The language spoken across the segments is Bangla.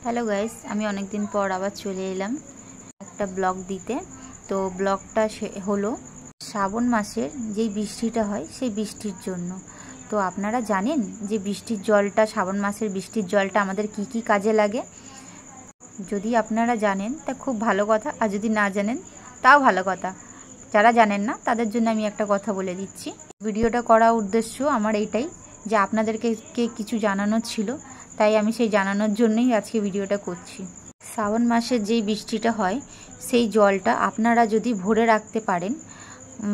হ্যালো গাইস, আমি অনেক দিন পর আবার চলে এলাম একটা ব্লগ দিতে। তো ব্লগটা হলো শ্রাবণ মাসের যেই বৃষ্টিটা হয় সেই বৃষ্টির জন্য। তো আপনারা জানেন যে বৃষ্টির জলটা, শ্রাবণ মাসের বৃষ্টির জলটা আমাদের কি কি কাজে লাগে? যদি আপনারা জানেন তা খুব ভালো কথা, আর যদি না জানেন তাও ভালো কথা। যারা জানেন না তাদের জন্য আমি একটা কথা বলে দিচ্ছি। ভিডিওটা করার উদ্দেশ্য আমার এইটাই যে আপনাদেরকে কিছু জানানোর ছিল, তাই আমি সেই জানানোর জন্যই আজকে ভিডিওটা করছি। শ্রাবণ মাসের যেই বৃষ্টিটা হয় সেই জলটা আপনারা যদি ভরে রাখতে পারেন,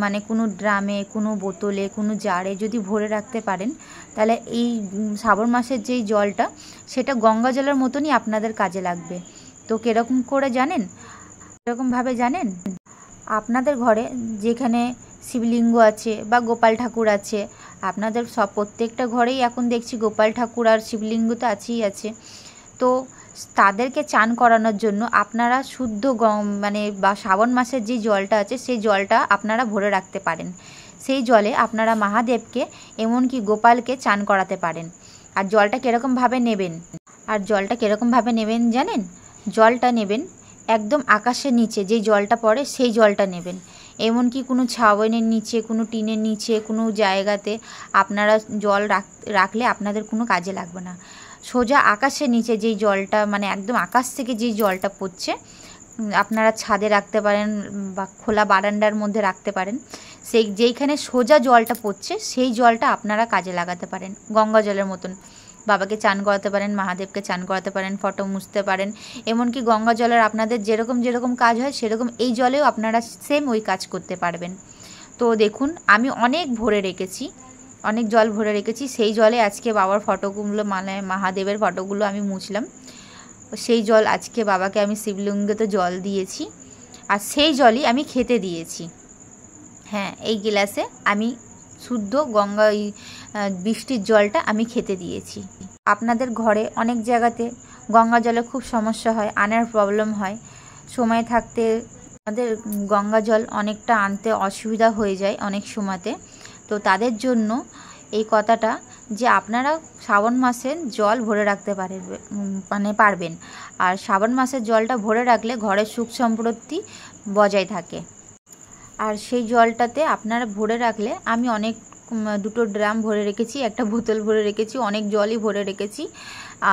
মানে কোনো ড্রামে, কোনো বোতলে, কোনো জারে যদি ভরে রাখতে পারেন, তাহলে এই শ্রাবণ মাসের যেই জলটা সেটা গঙ্গা জলের মতনই আপনাদের কাজে লাগবে। তো কীরকম করে জানেন? এরকমভাবে জানেন, আপনাদের ঘরে যেখানে শিবলিঙ্গ আছে বা গোপাল ঠাকুর আছে, আপনাদের প্রত্যেকটা ঘরেই এখন দেখছি গোপাল ঠাকুর আর শিবলিঙ্গ তো আছেই আছে। তো তাদেরকে চান করানোর জন্য আপনারা শুদ্ধ বা শ্রাবণ মাসের যে জলটা আছে সেই জলটা আপনারা ভরে রাখতে পারেন। সেই জলে আপনারা মহাদেবকে এমনকি গোপালকে চান করাতে পারেন। আর জলটা কীরকমভাবে নেবেন জানেন? জলটা নেবেন একদম আকাশের নিচে, যেই জলটা পড়ে সেই জলটা নেবেন। এমনকি কোনো ছাউনির নিচে, কোনো টিনের নিচে, কোনো জায়গাতে আপনারা জল রাখলে আপনাদের কোনো কাজে লাগবে না। সোজা আকাশের নিচে যেই জলটা, মানে একদম আকাশ থেকে যেই জলটা পড়ছে, আপনারা ছাদে রাখতে পারেন বা খোলা বারান্দার মধ্যে রাখতে পারেন। যেইখানে সোজা জলটা পড়ছে সেই জলটা আপনারা কাজে লাগাতে পারেন। গঙ্গা জলের মতন বাবাকে চান করাতে পারেন, মহাদেবকে চান করাতে পারেন, ফটো মুছতে পারেন। এমনকি গঙ্গা জলের আপনাদের যেরকম কাজ হয় সেরকম এই জলেও আপনারা সেম ওই কাজ করতে পারবেন। তো দেখুন, আমি অনেক জল ভরে রেখেছি। সেই জলে আজকে বাবার ফটোগুলো, মানে মহাদেবের ফটোগুলো আমি মুছলাম। সেই জল আজকে বাবাকে আমি শিবলিঙ্গতে জল দিয়েছি, আর সেই জলই আমি খেতে দিয়েছি। হ্যাঁ, এই গ্লাসে আমি শুদ্ধ বৃষ্টির জলটা আমি খেতে দিয়েছি। আপনাদের ঘরে অনেক জায়গাতে গঙ্গা জলে খুব সমস্যা হয়, আনার প্রবলেম হয়। সময় থাকতে আমাদের গঙ্গা জল অনেকটা আনতে অসুবিধা হয়ে যায় অনেক সময়তে। তো তাদের জন্য এই কথাটা যে আপনারা শ্রাবণ মাসের জল ভরে রাখতে পারবেন। আর শ্রাবণ মাসের জলটা ভরে রাখলে ঘরের সুখ সমৃদ্ধি বজায় থাকে। আর সেই জলটাতে আপনারা ভরে রাখলে, আমি দুটো ড্রাম ভরে রেখেছি, একটা বোতল ভরে রেখেছি, অনেক জলই ভরে রেখেছি।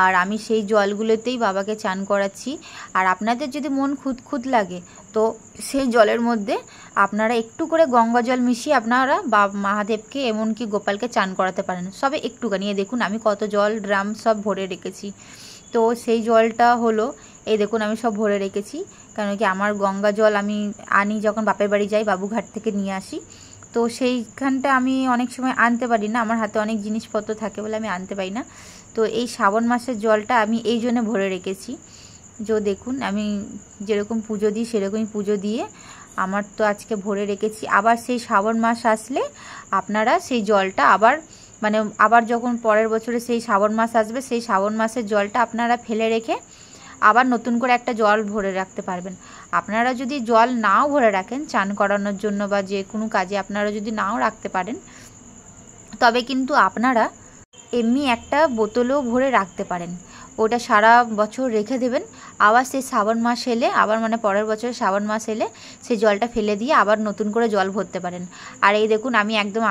আর আমি সেই জলগুলোতেই বাবাকে চান করাচ্ছি। আর আপনাদের যদি মন খুঁত লাগে তো সেই জলের মধ্যে আপনারা একটু করে গঙ্গা জল মিশিয়ে আপনারা মহাদেবকে এমনকি গোপালকে চান করাতে পারেন। সবে একটুখানি, দেখুন আমি কত জল ড্রাম সব ভরে রেখেছি। তো সেই জলটা হলো, এই দেখুন আমি সব ভরে রেখেছি। কেন কি আমার গঙ্গা জল আমি আনি যখন বাপের বাড়ি যাই, বাবুঘাট থেকে নিয়ে আসি। তো সেইখানটা আমি অনেক সময় আনতে পারি না, আমার হাতে অনেক জিনিসপত্র থাকে বলে আমি আনতে পারি না। তো এই শ্রাবণ মাসের জলটা আমি এই জন্য ভরে রেখেছি। দেখুন আমি যেরকম পুজো দিই সেরকমই পুজো দিয়ে আমার তো আজকে ভরে রেখেছি। আবার সেই শ্রাবণ মাস আসলে আপনারা সেই জলটা আবার যখন পরের বছরে সেই শ্রাবণ মাস আসবে, সেই শ্রাবণ মাসের জলটা আপনারা ফেলে রেখে আবার নতুন করে একটা জল ভরে রাখতে পারবেন। আপনারা যদি জল নাও ভরে রাখেন চান করানোর জন্য বা যে কোনো কাজে আপনারা যদি নাও রাখতে পারেন, তবে কিন্তু আপনারা এমনি একটা বোতলেও ভরে রাখতে পারেন। ওটা সারা বছর রেখে দেবেন। আবার সেই শ্রাবণ মাস এলে, পরের বছর শ্রাবণ মাস এলে সেই জলটা ফেলে দিয়ে আবার নতুন করে জল ভরতে পারেন। আর এই দেখুন আমি একদম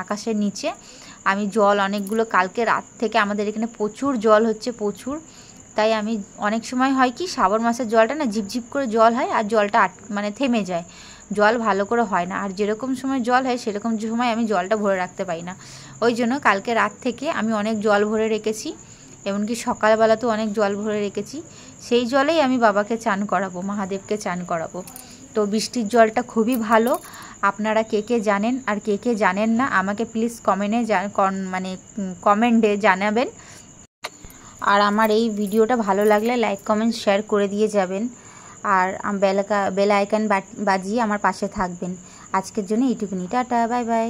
আকাশের নিচে আমি জল অনেকগুলো, কালকে রাত থেকে আমাদের এখানে প্রচুর জল হচ্ছে, প্রচুর। তাই আমি অনেক সময় হয় কি, শ্রাবণ মাসের জলটা না ঝিপঝিপ করে জল হয় আর জলটা থেমে যায়, জল ভালো করে হয় না। আর যেরকম সময় জল হয় সেরকম সময় আমি জলটা ভরে রাখতে পারি না। ওই জন্য কালকে রাত থেকে আমি অনেক জল ভরে রেখেছি, এমনকি সকালবেলাতেও অনেক জল ভরে রেখেছি। সেই জলেই আমি বাবাকে চান করাবো, মহাদেবকে চান করাবো। তো বৃষ্টির জলটা খুবই ভালো। আপনারা কে জানেন আর কে জানেন না আমাকে প্লিজ কমেন্টে জানাবেন। আর আমার এই ভিডিওটা ভালো লাগলে লাইক, কমেন্ট, শেয়ার করে দিয়ে যাবেন। আর বেল আইকন বাজিয়ে আমার পাশে থাকবেন। আজকের জন্য এইটুকুনি, টাটা, বাই বাই।